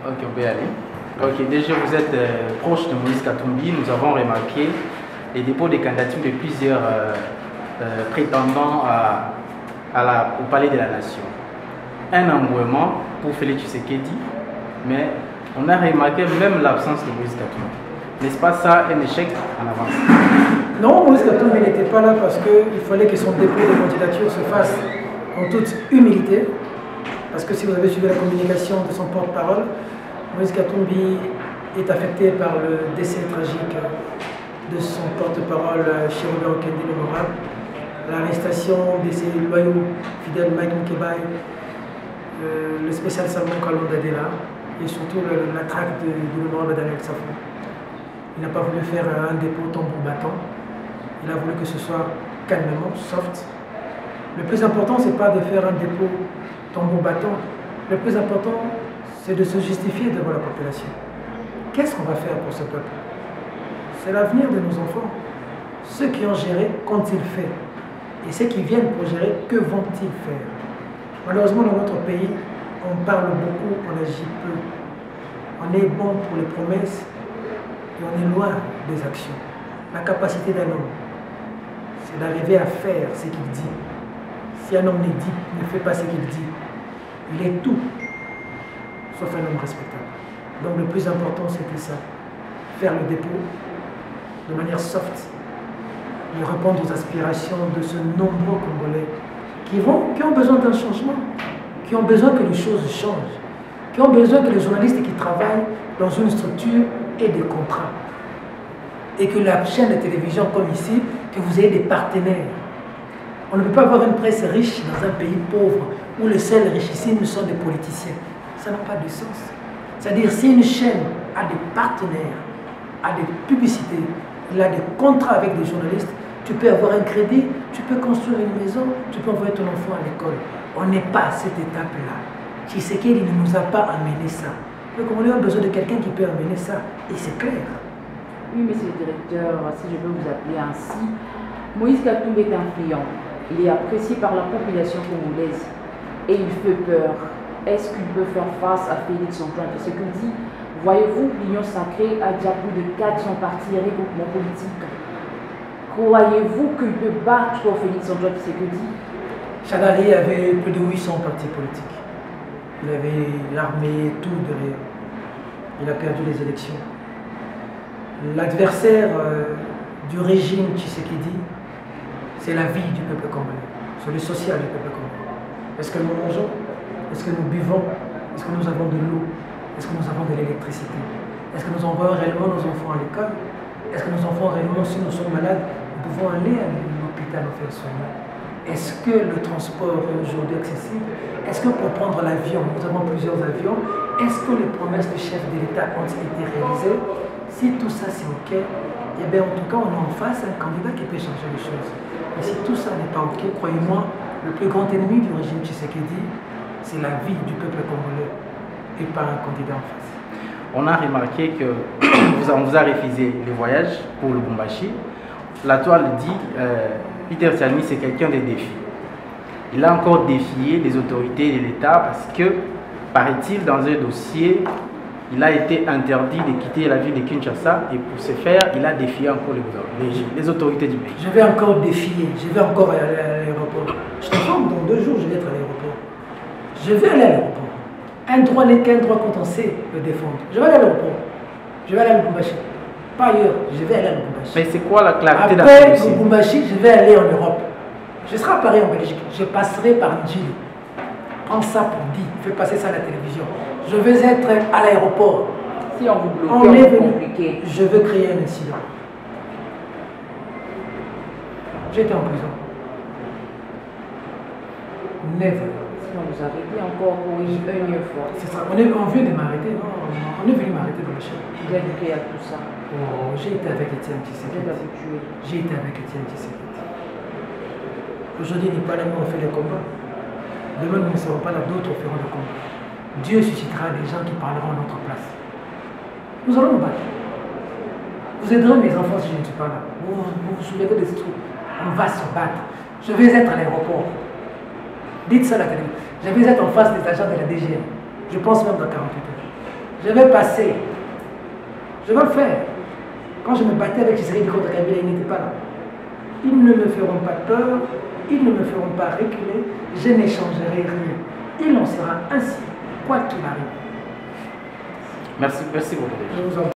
Ok, on peut y aller. Ok, déjà vous êtes proche de Moïse Katumbi. Nous avons remarqué les dépôts de candidatures de plusieurs prétendants au Palais de la Nation. Un engouement pour Félix Tshisekedi, mais on a remarqué même l'absence de Moïse Katumbi. N'est-ce pas ça un échec en avance? Non, Moïse Katumbi n'était pas là parce qu'il fallait que son dépôt de candidature se fasse en toute humilité. Parce que si vous avez suivi la communication de son porte-parole, Moïse Katumbi est affecté par le décès tragique de son porte-parole, Chirobé Okendi l'honorable, l'arrestation de ses loyaux fidèles Maïm Kebaï, le spécial Salmon Kalondadela et surtout la traque de l'honorable Daniel Safon. Il n'a pas voulu faire un dépôt tambour battant, il a voulu que ce soit calmement, soft. Le plus important, ce n'est pas de faire un dépôt tambour battant, le plus important, c'est de se justifier devant la population. Qu'est-ce qu'on va faire pour ce peuple? C'est l'avenir de nos enfants. Ceux qui ont géré, qu'ont-ils fait? Et ceux qui viennent pour gérer, que vont-ils faire? Malheureusement, dans notre pays, on parle beaucoup, on agit peu. On est bon pour les promesses et on est loin des actions. La capacité d'un homme, c'est d'arriver à faire ce qu'il dit. Si un homme ne fait pas ce qu'il dit, il est tout, sauf un homme respectable. Donc le plus important, c'était ça. Faire le dépôt de manière soft et répondre aux aspirations de ce nombreux Congolais qui ont besoin d'un changement, qui ont besoin que les choses changent, qui ont besoin que les journalistes qui travaillent dans une structure aient des contrats. Et que la chaîne de télévision comme ici, que vous ayez des partenaires. On ne peut pas avoir une presse riche dans un pays pauvre où les seuls richissimes sont des politiciens. Ça n'a pas de sens. C'est-à-dire, si une chaîne a des partenaires, a des publicités, il a des contrats avec des journalistes, tu peux avoir un crédit, tu peux construire une maison, tu peux envoyer ton enfant à l'école. On n'est pas à cette étape-là. Tshisekedi ne nous a pas amené ça. Donc on a besoin de quelqu'un qui peut amener ça. Et c'est clair. Oui, monsieur le directeur, si je peux vous appeler ainsi, Moïse Katumbi est influent. Il est apprécié par la population congolaise et il fait peur. Est-ce qu'il peut faire face à Félix Antoine Tshisekedi? Voyez-vous, l'Union sacrée a déjà plus de 400 partis et regroupements politiques. Croyez-vous qu'il peut battre Félix Antoine Tshisekedi? Chadari avait plus de 800 partis politiques. Il avait l'armée, tout derrière. Il a perdu les élections. L'adversaire du régime Tshisekedi, c'est la vie du peuple congolais, c'est le social du peuple congolais. Est-ce que nous mangeons? Est-ce que nous buvons? Est-ce que nous avons de l'eau? Est-ce que nous avons de l'électricité? Est-ce que nous envoyons réellement nos enfants à l'école? Est-ce que nos enfants réellement, si nous sommes malades, nous pouvons aller à l'hôpital nous faire soigner? Est-ce que le transport est aujourd'hui accessible? Est-ce que pour prendre l'avion, nous avons plusieurs avions? Est-ce que les promesses du chef de l'État ont été réalisées? Si tout ça c'est OK, eh bien en tout cas on a en face un candidat qui peut changer les choses. Et si tout ça n'est pas OK, croyez-moi, le plus grand ennemi du régime Tshisekedi, c'est la vie du peuple congolais et pas un candidat en face. On a remarqué que on vous a refusé le voyage pour le Lubumbashi. La toile dit Peter Tiani, c'est quelqu'un des défis. Il a encore défié les autorités de l'État parce que, paraît-il, dans un dossier, il a été interdit de quitter la ville de Kinshasa et pour ce faire, il a défié encore les autorités du pays. Je vais encore défier, je vais encore aller à l'aéroport. Je te forme dans 2 jours, je vais être à l'aéroport. Je vais aller à l'aéroport. Un droit n'est qu'un droit quand on sait le défendre. Je vais aller à l'aéroport. Je vais aller à Lubumbashi. Pas ailleurs, je vais aller à Lubumbashi. Mais c'est quoi la clarté dans après Lubumbashi, je vais aller en Europe. Je serai à Paris en Belgique. Je passerai par Ndjili. Prends ça pour dit. Fais passer ça à la télévision. Je vais être à l'aéroport. Si on vous bloque, on est venu. Je veux créer un incident. J'étais en prison. Never. Si on vous arrête encore pour une énième fois. C'est ça. On vient de m'arrêter. Non, on est venu m'arrêter dans le chef. Vous avez créé à tout ça. Oh, j'ai été avec Etienne Tshisekedi. J'ai été avec Etienne Tshisekedi. Aujourd'hui, n'est pas là où on fait les combats. Demain, nous ne serons pas là, d'autres feront le combat. Dieu suscitera des gens qui parleront à notre place. Nous allons nous battre. Vous aiderez mes enfants si je ne suis pas là. Vous vous soulèverez des troupes. On va se battre. Je vais être à l'aéroport. Dites ça à la télévision. Je vais être en face des agents de la DGM. Je pense même dans 48 heures. Je vais passer. Je vais le faire. Quand je me battais avec Tshisekedi contre Kabila, ils n'étaient pas là. Ils ne me feront pas peur, ils ne me feront pas reculer, je n'échangerai rien. Il en sera ainsi, quoi qu'il arrive. Merci beaucoup. Je vous en prie.